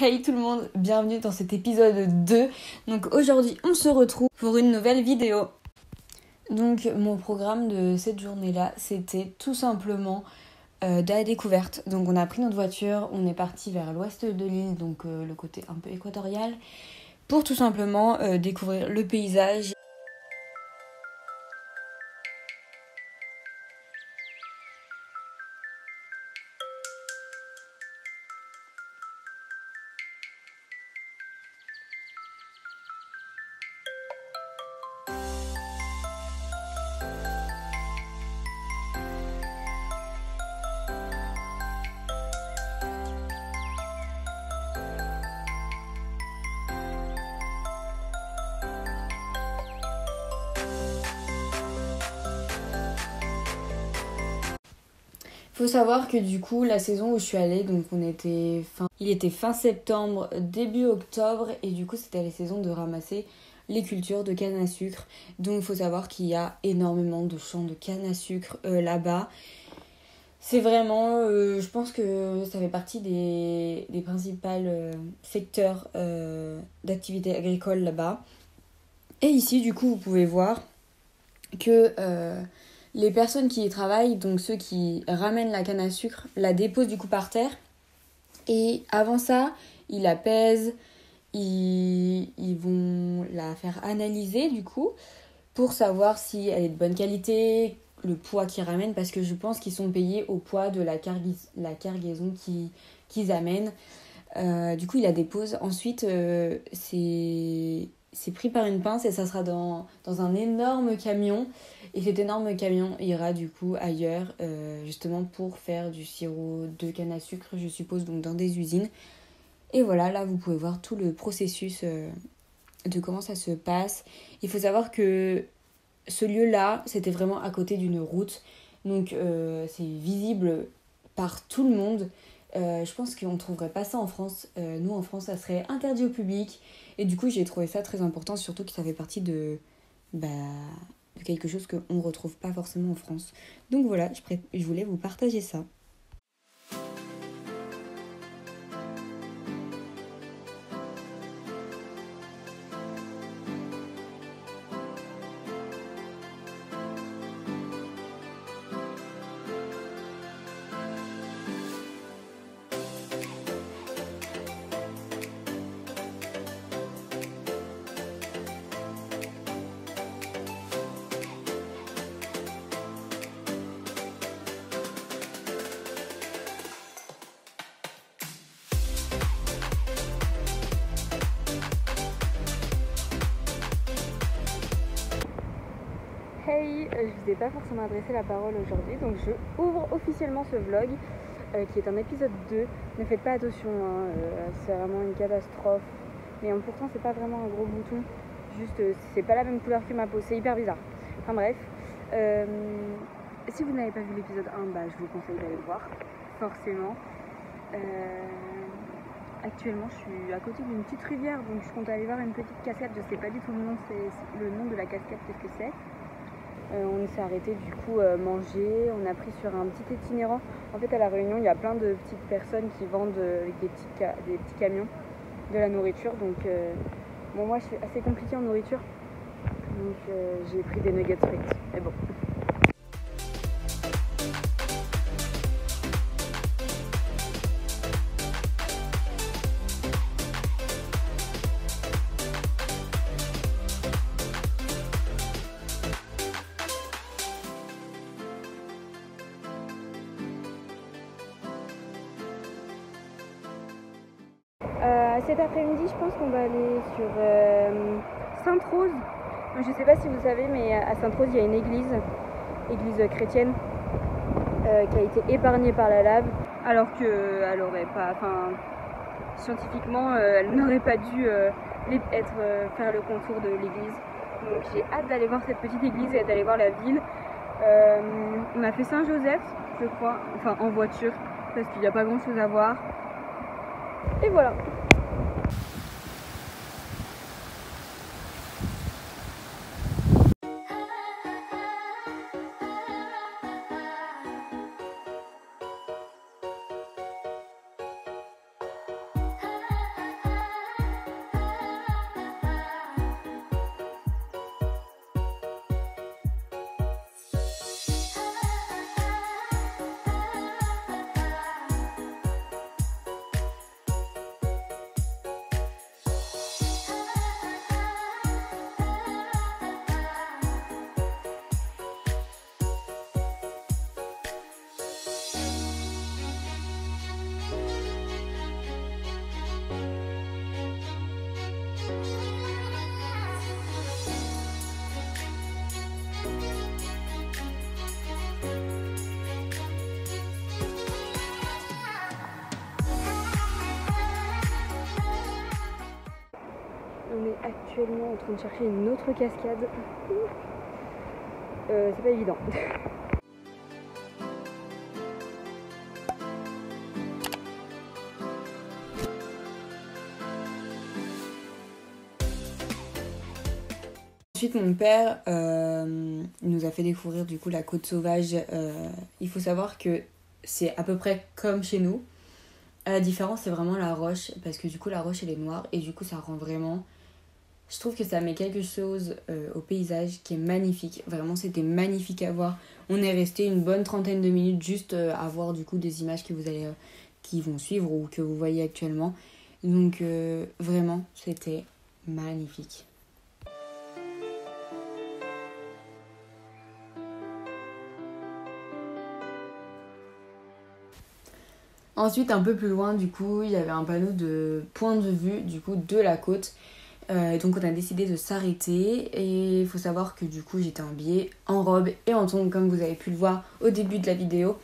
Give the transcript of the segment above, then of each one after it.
Hey tout le monde, bienvenue dans cet épisode 2. Donc aujourd'hui on se retrouve pour une nouvelle vidéo. Donc mon programme de cette journée-là, c'était tout simplement de la découverte. Donc on a pris notre voiture, on est parti vers l'ouest de l'île, donc le côté un peu équatorial, pour tout simplement découvrir le paysage. Faut savoir que du coup la saison où je suis allée, donc il était fin septembre, début octobre, et du coup c'était la saison de ramasser les cultures de canne à sucre. Donc il faut savoir qu'il y a énormément de champs de canne à sucre là-bas. C'est vraiment, je pense que ça fait partie des principaux secteurs d'activité agricole là-bas. Et ici du coup vous pouvez voir que les personnes qui y travaillent, donc ceux qui ramènent la canne à sucre, la déposent du coup par terre. Et avant ça, ils la pèsent, ils vont la faire analyser du coup pour savoir si elle est de bonne qualité, le poids qu'ils ramènent, parce que je pense qu'ils sont payés au poids de la cargaison qu'ils amènent. Du coup, ils la déposent. Ensuite, c'est pris par une pince et ça sera dans un énorme camion. Et cet énorme camion ira du coup ailleurs, justement pour faire du sirop de canne à sucre, je suppose, donc dans des usines. Et voilà, là vous pouvez voir tout le processus de comment ça se passe. Il faut savoir que ce lieu-là, c'était vraiment à côté d'une route. Donc c'est visible par tout le monde. Je pense qu'on ne trouverait pas ça en France. Nous, en France, ça serait interdit au public. Et du coup, j'ai trouvé ça très important, surtout que ça fait partie de quelque chose qu'on ne retrouve pas forcément en France. Donc voilà, je voulais vous partager ça. Hey, je vous ai pas forcément adressé la parole aujourd'hui, donc je ouvre officiellement ce vlog qui est un épisode 2. Ne faites pas attention, c'est vraiment une catastrophe. Mais pourtant c'est pas vraiment un gros bouton, juste c'est pas la même couleur que ma peau, c'est hyper bizarre. Enfin bref, si vous n'avez pas vu l'épisode 1, je vous conseille d'aller le voir, forcément. Actuellement je suis à côté d'une petite rivière, donc je compte aller voir une petite cascade, je sais pas du tout le nom de la cascade, qu'est-ce que c'est. On s'est arrêté du coup manger, on a pris sur un petit itinérant. En fait à La Réunion il y a plein de petites personnes qui vendent avec des petits camions de la nourriture. Donc moi je suis assez compliquée en nourriture, donc j'ai pris des nuggets frites, mais bon. Cet après-midi, je pense qu'on va aller sur Sainte-Rose. Je ne sais pas si vous savez, mais à Sainte-Rose, il y a une église chrétienne qui a été épargnée par la lave, alors qu'elle aurait pas, scientifiquement, elle n'aurait pas dû faire le contour de l'église. Donc j'ai hâte d'aller voir cette petite église et d'aller voir la ville. On a fait Saint-Joseph, je crois, en voiture, parce qu'il n'y a pas grand-chose à voir. Et voilà. On est actuellement en train de chercher une autre cascade. C'est pas évident. Ensuite, mon père nous a fait découvrir du coup la côte sauvage. Il faut savoir que c'est à peu près comme chez nous. La différence, c'est vraiment la roche, parce que du coup, la roche, elle est noire, et du coup, ça rend vraiment... Je trouve que ça met quelque chose au paysage qui est magnifique. Vraiment, c'était magnifique à voir. On est resté une bonne trentaine de minutes juste à voir du coup des images que qui vont suivre ou que vous voyez actuellement. Donc, vraiment, c'était magnifique. Ensuite, un peu plus loin, du coup, il y avait un panneau de point de vue du coup de la côte. Donc on a décidé de s'arrêter et il faut savoir que du coup j'étais habillée en robe et en tongs comme vous avez pu le voir au début de la vidéo.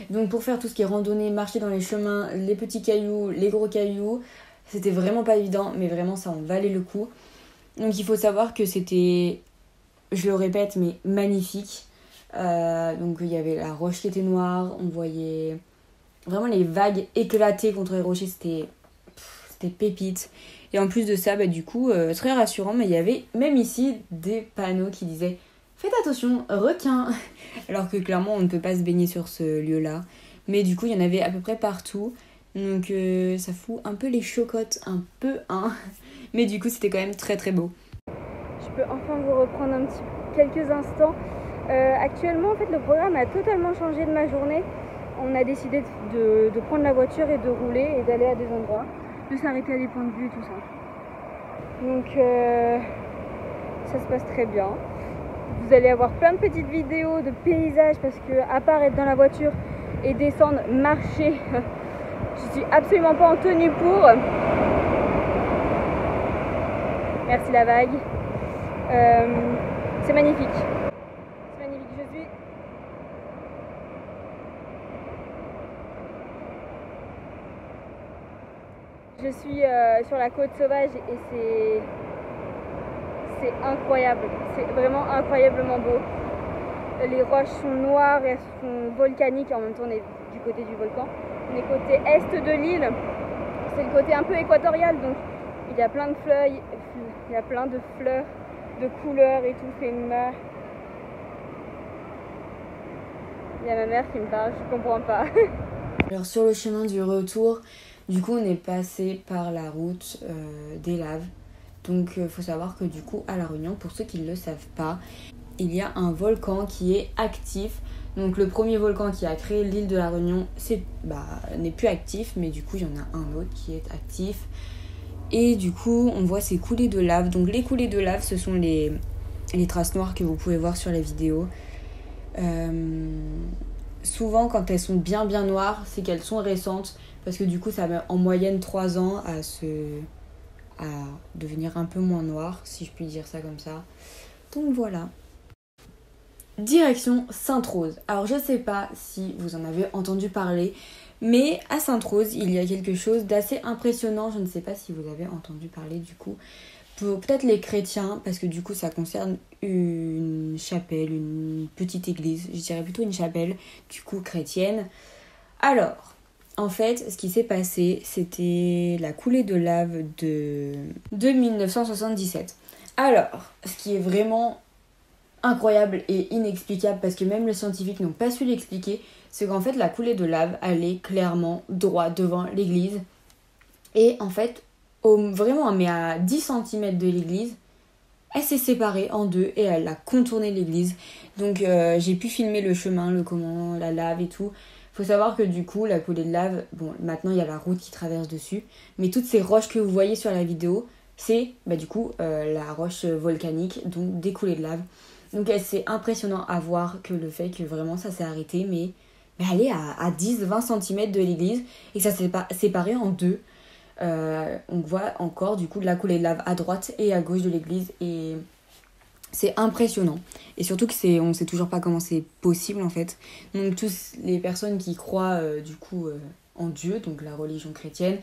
Donc pour faire tout ce qui est randonnée, marcher dans les chemins, les petits cailloux, les gros cailloux, c'était vraiment pas évident mais vraiment ça en valait le coup. Donc il faut savoir que c'était, je le répète, mais magnifique. Donc il y avait la roche qui était noire, on voyait vraiment les vagues éclater contre les rochers, c'était pépite. Et en plus de ça, du coup, très rassurant, mais il y avait même ici des panneaux qui disaient « Faites attention, requin !» Alors que clairement, on ne peut pas se baigner sur ce lieu-là. Mais du coup, il y en avait à peu près partout. Donc ça fout un peu les chocottes, un peu, hein. Mais du coup, c'était quand même très très beau. Je peux enfin vous reprendre quelques instants. Actuellement, en fait, le programme a totalement changé de ma journée. On a décidé de prendre la voiture et de rouler et d'aller à des endroits, de s'arrêter à des points de vue et tout ça. Donc ça se passe très bien. Vous allez avoir plein de petites vidéos de paysages parce que à part être dans la voiture et descendre, marcher, je suis absolument pas en tenue pour. Merci la vague. C'est magnifique. C'est magnifique. Je suis sur la côte sauvage et c'est incroyable. C'est vraiment incroyablement beau. Les roches sont noires, elles sont volcaniques. En même temps, on est du côté du volcan. On est côté est de l'île. C'est le côté un peu équatorial, donc il y a plein de feuilles, il y a plein de fleurs, de couleurs et tout. Il y a ma mère qui me parle, je comprends pas. Alors sur le chemin du retour, du coup on est passé par la route des laves. Donc il faut savoir que du coup à La Réunion, pour ceux qui ne le savent pas, il y a un volcan qui est actif. Donc le premier volcan qui a créé l'île de La Réunion n'est plus actif, mais du coup il y en a un autre qui est actif. Et du coup on voit ces coulées de lave. Donc les coulées de lave, ce sont les traces noires que vous pouvez voir sur la vidéo. Souvent quand elles sont bien noires, c'est qu'elles sont récentes, parce que du coup ça met en moyenne 3 ans à devenir un peu moins noir, si je puis dire ça comme ça. Donc voilà. Direction Sainte-Rose. Alors je sais pas si vous en avez entendu parler, mais à Sainte-Rose il y a quelque chose d'assez impressionnant. Je ne sais pas si vous avez entendu parler du coup. Pour peut-être les chrétiens, parce que du coup ça concerne une chapelle, une petite église, je dirais plutôt une chapelle du coup chrétienne. Alors, en fait, ce qui s'est passé, c'était la coulée de lave de 1977. Alors, ce qui est vraiment incroyable et inexplicable, parce que même les scientifiques n'ont pas su l'expliquer, c'est qu'en fait la coulée de lave allait clairement droit devant l'église. Et en fait, vraiment, mais à 10 cm de l'église, elle s'est séparée en deux et elle a contourné l'église. Donc j'ai pu filmer le chemin, la lave et tout. Faut savoir que du coup, la coulée de lave, bon, maintenant il y a la route qui traverse dessus, mais toutes ces roches que vous voyez sur la vidéo, c'est du coup la roche volcanique, donc des coulées de lave. Donc c'est impressionnant à voir que le fait que vraiment ça s'est arrêté, mais elle est à 10-20 cm de l'église et ça s'est séparé en deux. On voit encore du coup de la coulée de lave à droite et à gauche de l'église et c'est impressionnant. Et surtout que on sait toujours pas comment c'est possible en fait. Donc tous les personnes qui croient du coup en Dieu, donc la religion chrétienne,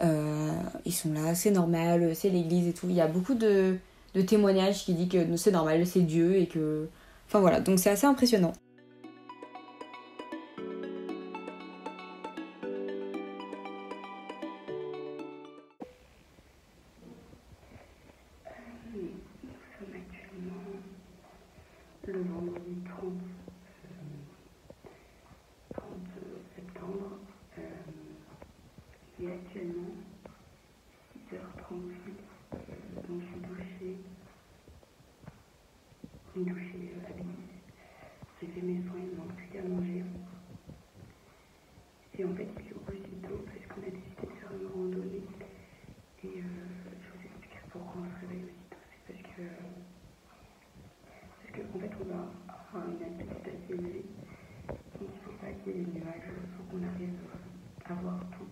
Ils sont là, c'est normal, c'est l'église et tout. Il y a beaucoup de témoignages qui disent que c'est normal, c'est Dieu et que... Enfin voilà, donc c'est assez impressionnant. Le vendredi 30 septembre, il est actuellement 6h38, donc je suis douchée, habillée, j'ai fait mes soins, ils m'ont pris à manger. Et en fait, il est aussitôt parce qu'on a décidé de faire une randonnée. Et je vous explique pourquoi on se réveille aussitôt. C'est parce que en fait, on va avoir une altitude assez élevée. Donc il ne faut pas qu'il y ait des nuages, il faut qu'on arrive à voir tout.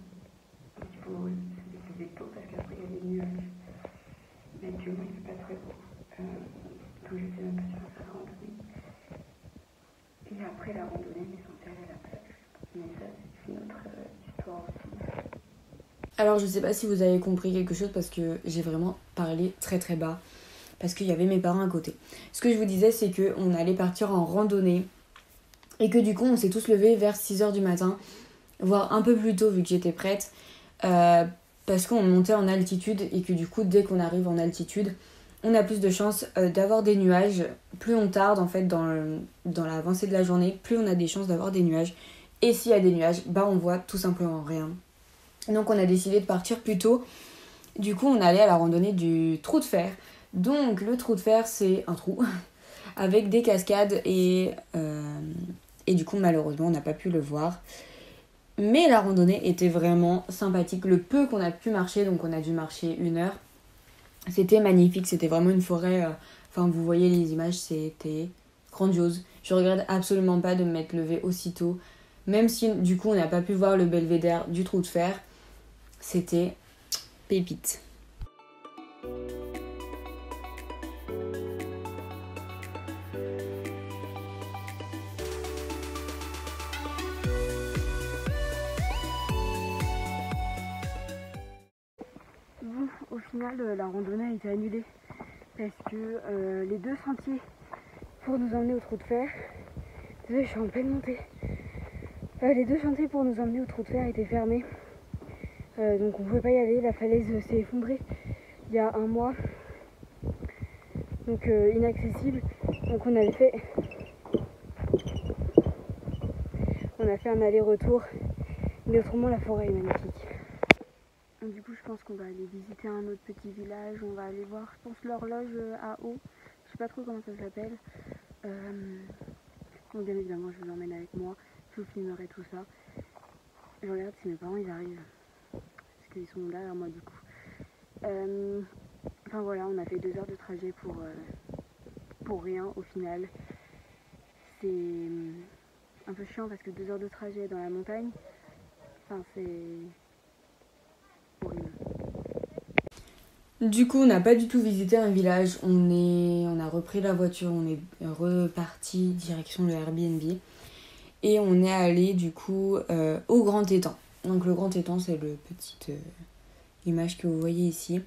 Donc il faut se lever tôt parce qu'après il y a des nuages. Mais actuellement il ne fait pas très beau. Donc je sais même pas si on va faire la randonnée. Et après la randonnée, on est censé aller à la plage. Mais ça c'est une autre histoire aussi. Alors je sais pas si vous avez compris quelque chose parce que j'ai vraiment parlé très très bas. Parce qu'il y avait mes parents à côté. Ce que je vous disais, c'est qu'on allait partir en randonnée. Et que du coup, on s'est tous levés vers 6h du matin. Voire un peu plus tôt, vu que j'étais prête. Parce qu'on montait en altitude. Et que du coup, dès qu'on arrive en altitude, on a plus de chances d'avoir des nuages. Plus on tarde, en fait, dans l'avancée de la journée, plus on a des chances d'avoir des nuages. Et s'il y a des nuages, on voit tout simplement rien. Donc, on a décidé de partir plus tôt. Du coup, on allait à la randonnée du trou de fer. Donc le trou de fer, c'est un trou avec des cascades et du coup malheureusement on n'a pas pu le voir. Mais la randonnée était vraiment sympathique. Le peu qu'on a pu marcher, donc on a dû marcher 1 heure, c'était magnifique. C'était vraiment une forêt, vous voyez les images, c'était grandiose. Je regrette absolument pas de m'être levée aussitôt. Même si du coup on n'a pas pu voir le belvédère du trou de fer, c'était pépite. Bon, au final, la randonnée a été annulée parce que les 2 sentiers pour nous emmener au trou de fer, désolée, je suis en pleine montée, les 2 sentiers pour nous emmener au trou de fer étaient fermés, donc on ne pouvait pas y aller. La falaise s'est effondrée il y a 1 mois, donc inaccessible. Donc on a fait un aller-retour, mais autrement la forêt est magnifique. Du coup, je pense qu'on va aller visiter un autre petit village. On va aller voir, je pense, l'horloge à eau. Je sais pas trop comment ça s'appelle. Donc, bien évidemment, je vous emmène avec moi. Je vous filmerai tout ça. Je regarde si mes parents ils arrivent. Parce qu'ils sont derrière moi du coup. Enfin voilà, on a fait 2 heures de trajet pour rien au final. C'est un peu chiant parce que 2 heures de trajet dans la montagne, c'est horrible. Du coup, on n'a pas du tout visité un village. On a repris la voiture, on est reparti direction le Airbnb. Et on est allé du coup au Grand Étang. Donc le Grand Étang, c'est le petite image que vous voyez ici.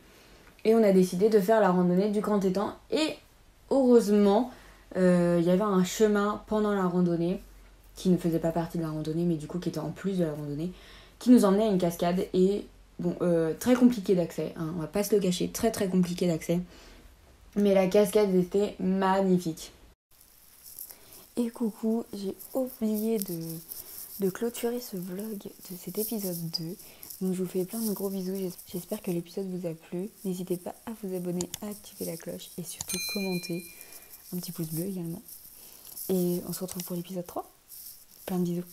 Et on a décidé de faire la randonnée du Grand Étang. Et heureusement, il y avait un chemin pendant la randonnée qui ne faisait pas partie de la randonnée, mais du coup qui était en plus de la randonnée, qui nous emmenait à une cascade. Et bon, très compliqué d'accès, hein, on va pas se le cacher, très très compliqué d'accès. Mais la cascade était magnifique. Et coucou, j'ai oublié de clôturer ce vlog de cet épisode 2. Donc je vous fais plein de gros bisous, j'espère que l'épisode vous a plu. N'hésitez pas à vous abonner, à activer la cloche et surtout commenter. Un petit pouce bleu également. Et on se retrouve pour l'épisode 3. Plein de bisous.